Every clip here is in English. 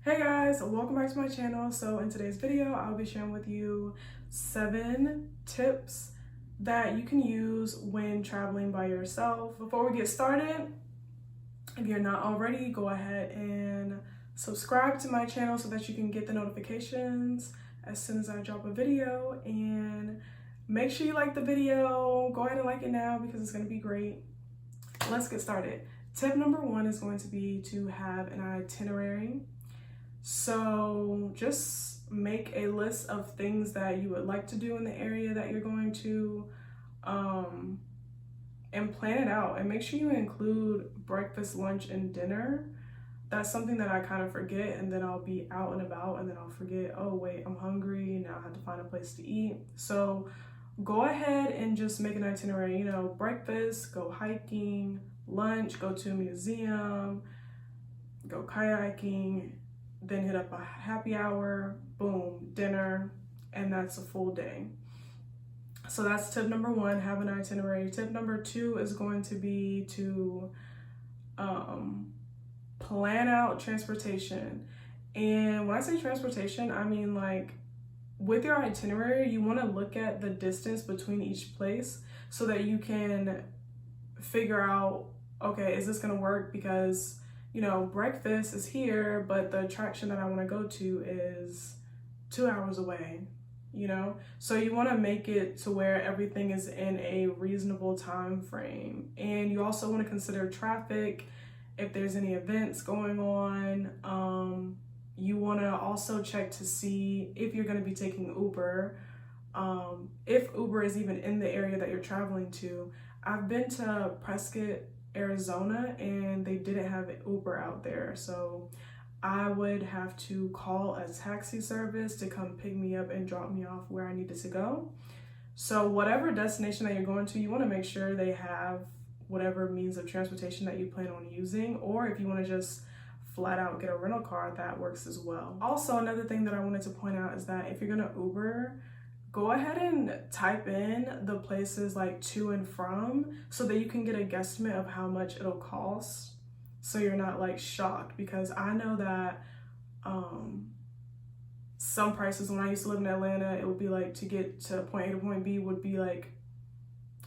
Hey guys, welcome back to my channel. So in today's video, I'll be sharing with you 7 tips that you can use when traveling by yourself. Before we get started, if you're not already, go ahead and subscribe to my channel so that you can get the notifications as soon as I drop a video, and make sure you like the video. Go ahead and like it now because it's going to be great. Let's get started. Tip number 1 is going to be to have an itinerary. So just make a list of things that you would like to do in the area that you're going to, and plan it out, and make sure you include breakfast, lunch, and dinner. That's something that I kind of forget, and then I'll be out and about and then I'll forget, oh wait, I'm hungry, now I have to find a place to eat. So go ahead and just make an itinerary, breakfast, go hiking, lunch, go to a museum, go kayaking, then hit up a happy hour, boom, dinner, and that's a full day. So that's tip number 1, have an itinerary. Tip number 2 is going to be to plan out transportation. And when I say transportation, I mean like with your itinerary, you want to look at the distance between each place so that you can figure out, okay, is this going to work? Because breakfast is here, but the attraction that I want to go to is 2 hours away, So you want to make it to where everything is in a reasonable time frame. And you also want to consider traffic, if there's any events going on. You want to also check to see if you're going to be taking Uber, if Uber is even in the area that you're traveling to. I've been to Prescott, Arizona, and they didn't have Uber out there, so I would have to call a taxi service to come pick me up and drop me off where I needed to go. So whatever destination that you're going to, you want to make sure they have whatever means of transportation that you plan on using, or if you want to just flat out get a rental car, that works as well. Also, another thing that I wanted to point out is that if you're going to Uber, go ahead and type in the places like to and from so that you can get a guesstimate of how much it'll cost, so you're not like shocked. Because I know that some prices, when I used to live in Atlanta, it would be like to get to point A to point B would be like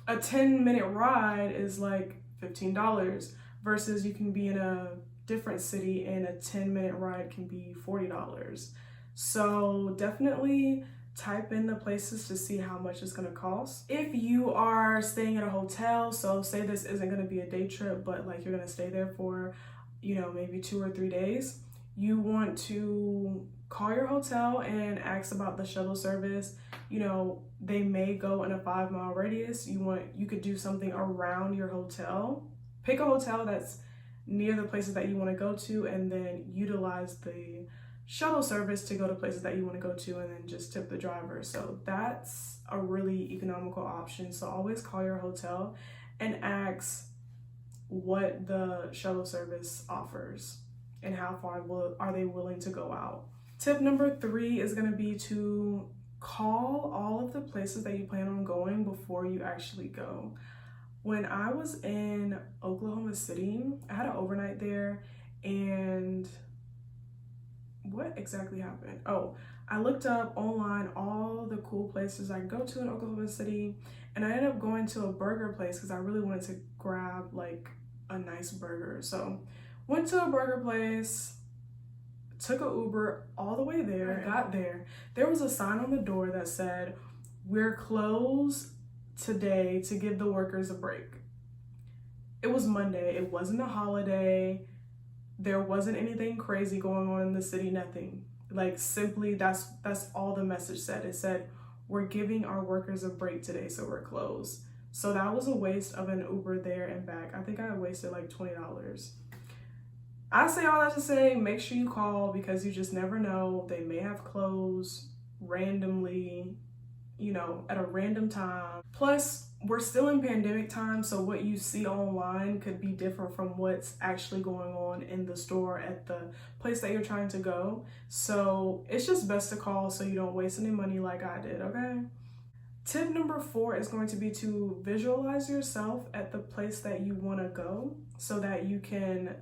a 10-minute ride is like $15, versus you can be in a different city and a 10-minute ride can be $40. So definitely type in the places to see how much it's going to cost. If you are staying at a hotel, so say this isn't going to be a day trip, but like you're going to stay there for, maybe 2 or 3 days, you want to call your hotel and ask about the shuttle service. They may go in a 5-mile radius. You could do something around your hotel. Pick a hotel that's near the places that you want to go to, and then utilize the shuttle service to go to places that you want to go to, and then just tip the driver. So that's a really economical option. So always call your hotel and ask what the shuttle service offers and how far are they willing to go out. Tip number 3 is going to be to call all of the places that you plan on going before you actually go. When I was in Oklahoma City, I had an overnight there, and what exactly happened? Oh, I looked up online all the cool places I could go to in Oklahoma City, and I ended up going to a burger place because I really wanted to grab like a nice burger. So went to a burger place, took an Uber all the way there. I got there. There was a sign on the door that said, "We're closed today to give the workers a break." It was Monday. It wasn't a holiday. There wasn't anything crazy going on in the city, nothing. Like, simply that's all the message said. It said, "We're giving our workers a break today, so we're closed." So that was a waste of an Uber there and back. I think I wasted like $20. I say all that to say, make sure you call, because you just never know. They may have closed randomly, at a random time. Plus, we're still in pandemic time, so what you see online could be different from what's actually going on in the store at the place that you're trying to go. So it's just best to call so you don't waste any money like I did, okay? Tip number 4 is going to be to visualize yourself at the place that you want to go so that you can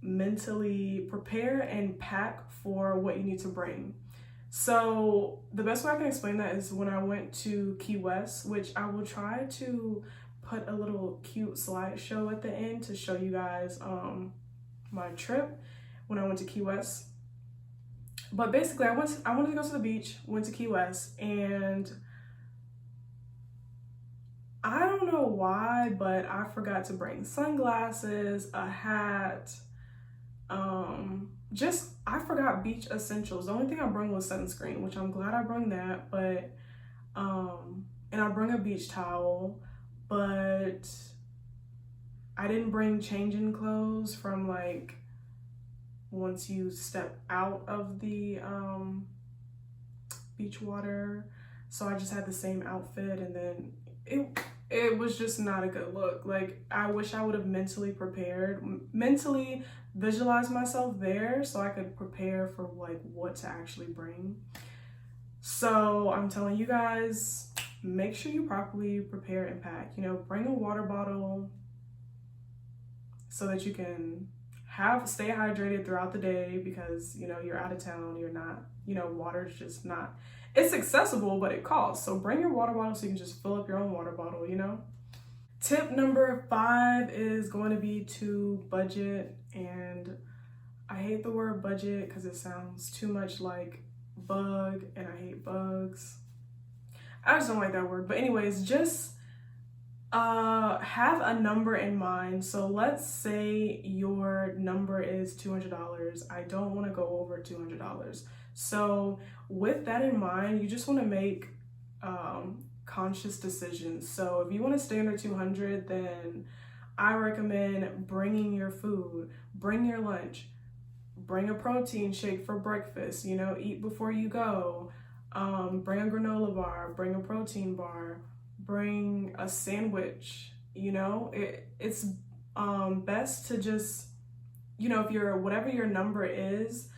mentally prepare and pack for what you need to bring. So the best way I can explain that is when I went to Key West, which I will try to put a little cute slideshow at the end to show you guys my trip when I went to Key West. But basically I wanted to go to the beach, went to Key West, and I don't know why, but I forgot to bring sunglasses, a hat, I forgot beach essentials. The only thing I brought was sunscreen, which I'm glad I brought that, but and I brought a beach towel, but I didn't bring changing clothes from like once you step out of the beach water. So I just had the same outfit, and then it was just not a good look. Like, I wish I would have mentally prepared, mentally visualized myself there so I could prepare for like what to actually bring. So I'm telling you guys, make sure you properly prepare and pack. You know, bring a water bottle so that you can stay hydrated throughout the day, because you know you're out of town, you're not, you know, water's just not, it's accessible but it costs. So bring your water bottle so you can just fill up your own water bottle, you know. Tip number 5 is going to be to budget, and I hate the word budget because it sounds too much like bug, and I hate bugs. I just don't like that word. But anyways, just have a number in mind. So let's say your number is $200. I don't want to go over $200. So with that in mind, you just want to make conscious decisions. So if you want to stay under 200, then I recommend bringing your food, bring your lunch, bring a protein shake for breakfast, you know, eat before you go, bring a granola bar, bring a protein bar, bring a sandwich. You know, it's best to just, you know, if you're, whatever your number is,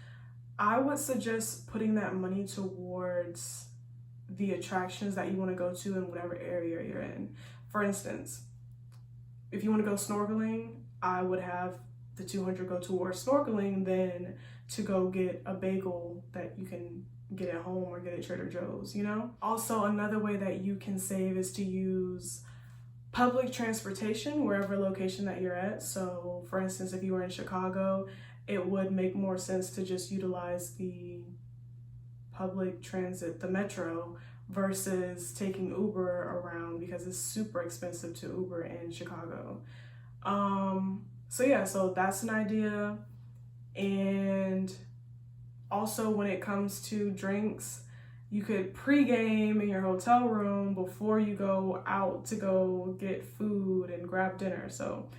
I would suggest putting that money towards the attractions that you want to go to in whatever area you're in. For instance, if you want to go snorkeling, I would have the 200 go towards snorkeling than to go get a bagel that you can get at home or get at Trader Joe's, you know? Also, another way that you can save is to use public transportation wherever location that you're at. So for instance, if you were in Chicago, it would make more sense to just utilize the public transit, the metro, versus taking Uber around, because it's super expensive to Uber in Chicago. So yeah, so that's an idea. And also, when it comes to drinks, you could pregame in your hotel room before you go out to go get food and grab dinner. So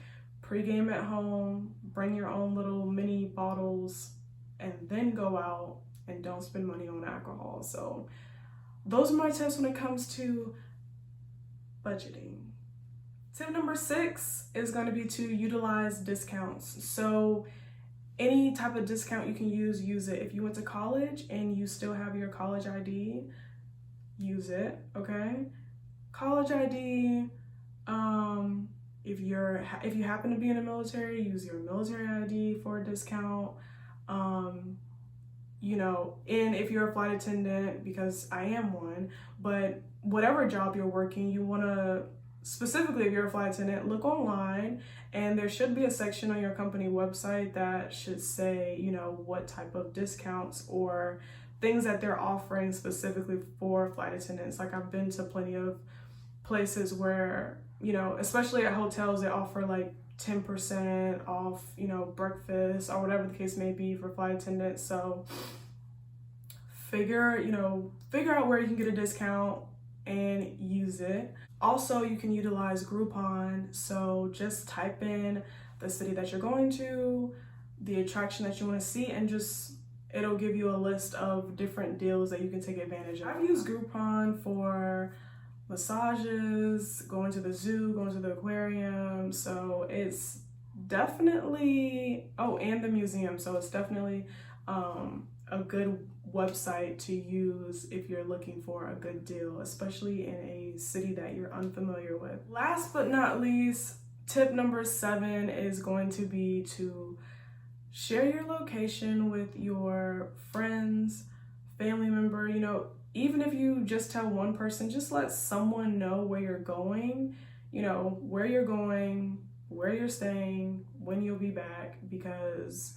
pregame at home, bring your own little mini bottles, and then go out, and don't spend money on alcohol. So those are my tips when it comes to budgeting. Tip number 6 is going to be to utilize discounts. So any type of discount you can use it. If you went to college and you still have your college ID, use it, okay? College ID, if you happen to be in the military, use your military ID for a discount. You know, and if you're a flight attendant, because I am one, but whatever job you're working, you want to, specifically if you're a flight attendant, look online, and there should be a section on your company website that should say, you know, what type of discounts or things that they're offering specifically for flight attendants. Like, I've been to plenty of places where, you know, especially at hotels, they offer like 10% off, you know, breakfast or whatever the case may be for flight attendants. So figure out where you can get a discount and use it. Also, you can utilize Groupon. So just type in the city that you're going to, the attraction that you want to see, and just, it'll give you a list of different deals that you can take advantage of. I've used Groupon for massages, going to the zoo, going to the aquarium. So it's definitely, and the museum. So it's definitely a good website to use if you're looking for a good deal, especially in a city that you're unfamiliar with. Last but not least, tip number 7 is going to be to share your location with your friends, family member, you know, even if you just tell one person, just let someone know where you're going, you know, where you're going, where you're staying, when you'll be back, because,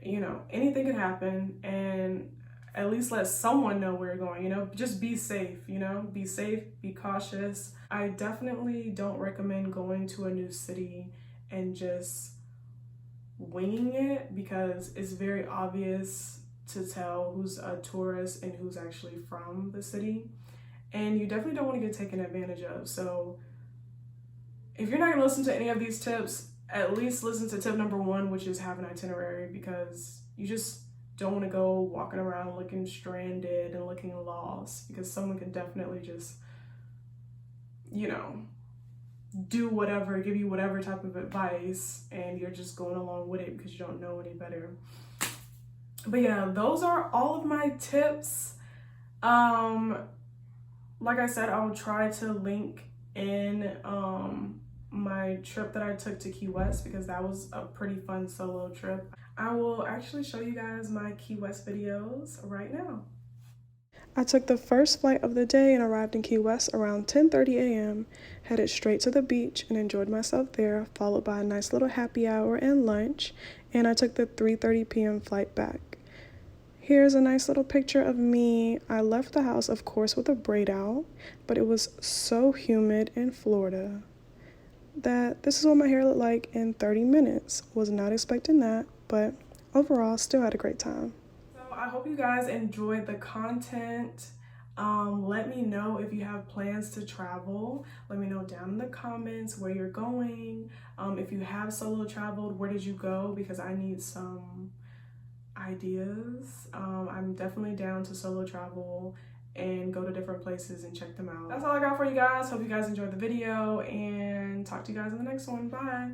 you know, anything can happen, and at least let someone know where you're going, you know, just be safe, you know, be safe, be cautious. I definitely don't recommend going to a new city and just winging it, because it's very obvious to tell who's a tourist and who's actually from the city, and you definitely don't want to get taken advantage of. So if you're not going to listen to any of these tips, at least listen to tip number 1, which is have an itinerary, because you just don't want to go walking around looking stranded and looking lost, because someone can definitely just, you know, do whatever, give you whatever type of advice, and you're just going along with it because you don't know any better. But yeah, those are all of my tips. Like I said, I will try to link in my trip that I took to Key West, because that was a pretty fun solo trip. I will actually show you guys my Key West videos right now. I took the first flight of the day and arrived in Key West around 10:30 a.m., headed straight to the beach and enjoyed myself there, followed by a nice little happy hour and lunch, and I took the 3:30 p.m. flight back. Here's a nice little picture of me. I left the house, of course, with a braid out, but it was so humid in Florida that this is what my hair looked like in 30 minutes. Was not expecting that, but overall, still had a great time. I hope you guys enjoyed the content. Let me know if you have plans to travel. Let me know down in the comments where you're going. If you have solo traveled, where did you go? Because I need some ideas. I'm definitely down to solo travel and go to different places and check them out. That's all I got for you guys. Hope you guys enjoyed the video, and talk to you guys in the next one. Bye.